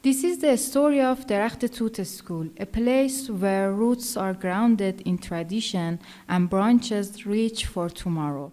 This is the story of Derakhte Toot School, a place where roots are grounded in tradition and branches reach for tomorrow.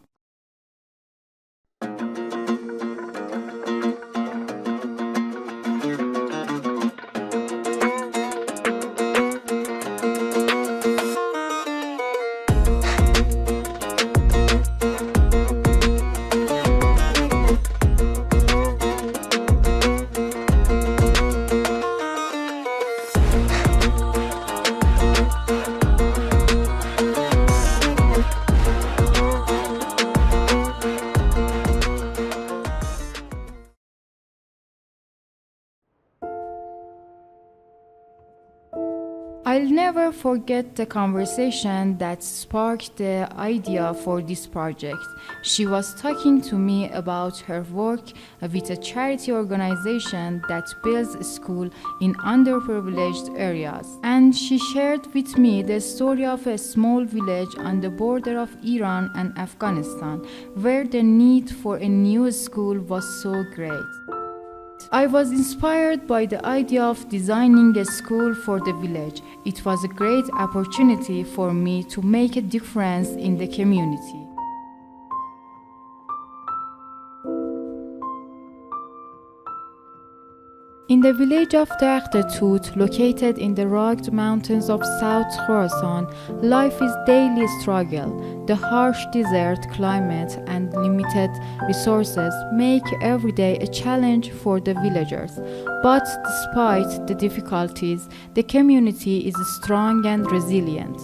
I'll never forget the conversation that sparked the idea for this project. She was talking to me about her work with a charity organization that builds a school in underprivileged areas. And she shared with me the story of a small village on the border of Iran and Afghanistan, where the need for a new school was so great. I was inspired by the idea of designing a school for the village. It was a great opportunity for me to make a difference in the community. In the village of Derakhte Toot, located in the rugged mountains of South Khorasan, life is daily struggle. The harsh desert climate and limited resources make every day a challenge for the villagers. But despite the difficulties, the community is strong and resilient.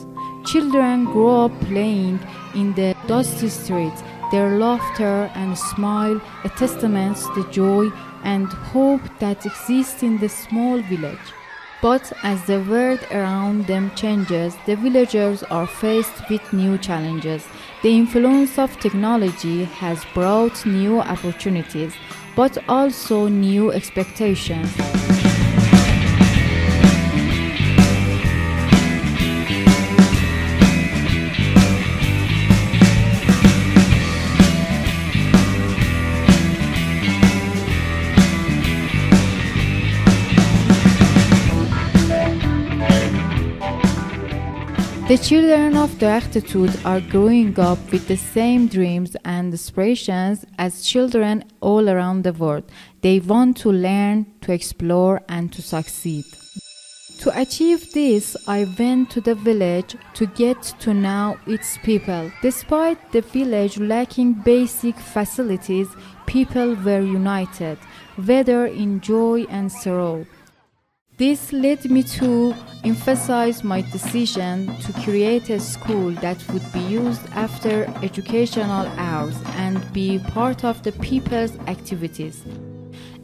Children grow up playing in the dusty streets, their laughter and smile a testament to the joy and hope that exists in the small village. But as the world around them changes, the villagers are faced with new challenges. The influence of technology has brought new opportunities, but also new expectations. The children of Derakhte Toot are growing up with the same dreams and aspirations as children all around the world. They want to learn, to explore, and to succeed. To achieve this, I went to the village to get to know its people. Despite the village lacking basic facilities, people were united, whether in joy and sorrow. This led me to emphasize my decision to create a school that would be used after educational hours and be part of the people's activities.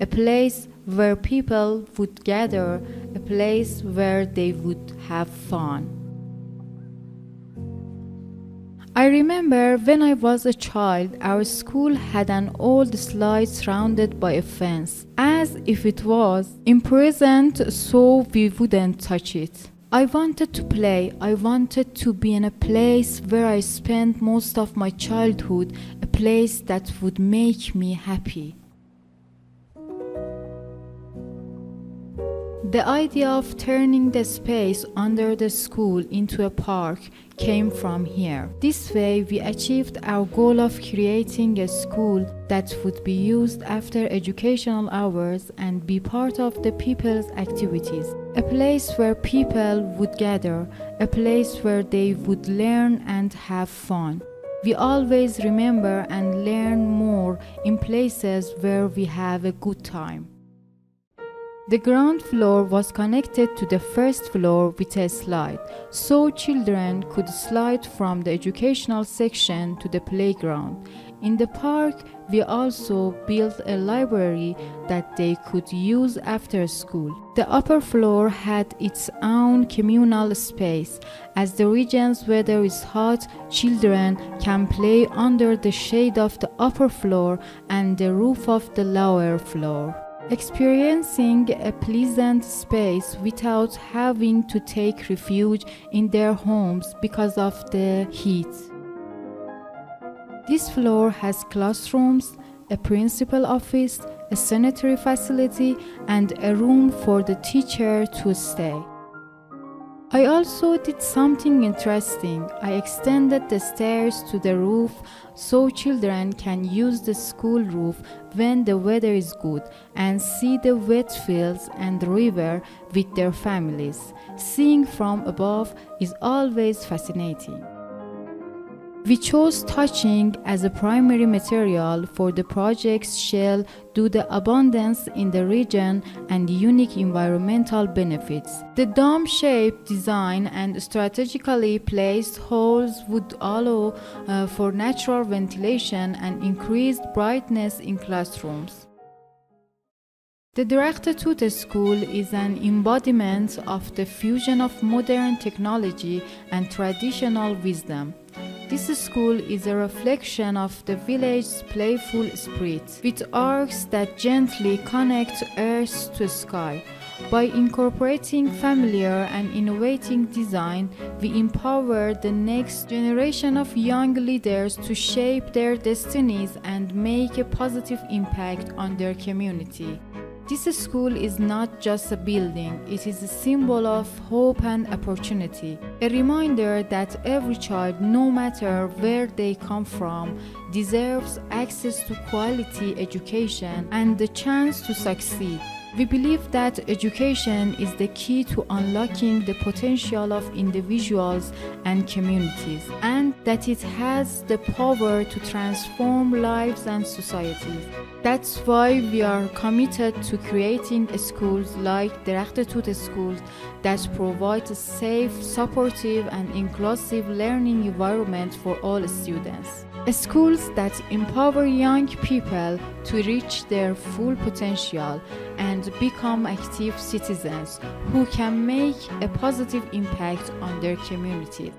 A place where people would gather, a place where they would have fun. I remember when I was a child, our school had an old slide surrounded by a fence, as if it was imprisoned so we wouldn't touch it. I wanted to play. I wanted to be in a place where I spent most of my childhood, a place that would make me happy. The idea of turning the space under the school into a park came from here. This way, we achieved our goal of creating a school that would be used after educational hours and be part of the people's activities. A place where people would gather, a place where they would learn and have fun. We always remember and learn more in places where we have a good time. The ground floor was connected to the first floor with a slide, so children could slide from the educational section to the playground. In the park, we also built a library that they could use after school. The upper floor had its own communal space. As the region's weather is hot, children can play under the shade of the upper floor and the roof of the lower floor, experiencing a pleasant space without having to take refuge in their homes because of the heat. This floor has classrooms, a principal office, a sanitary facility, and a room for the teacher to stay. I also did something interesting. I extended the stairs to the roof so children can use the school roof when the weather is good and see the wet fields and the river with their families. Seeing from above is always fascinating. We chose touching as a primary material for the project's shell due to the abundance in the region and unique environmental benefits. The dome-shaped design and strategically placed holes would allow for natural ventilation and increased brightness in classrooms. The Derakhte Toot School is an embodiment of the fusion of modern technology and traditional wisdom. This school is a reflection of the village's playful spirit, with arcs that gently connect earth to sky. By incorporating familiar and innovating design, we empower the next generation of young leaders to shape their destinies and make a positive impact on their community. This school is not just a building, it is a symbol of hope and opportunity. A reminder that every child, no matter where they come from, deserves access to quality education and the chance to succeed. We believe that education is the key to unlocking the potential of individuals and communities, and that it has the power to transform lives and societies. That's why we are committed to creating schools like Derakhte Toot School that provide a safe, supportive, and inclusive learning environment for all students. Schools that empower young people to reach their full potential and become active citizens who can make a positive impact on their community.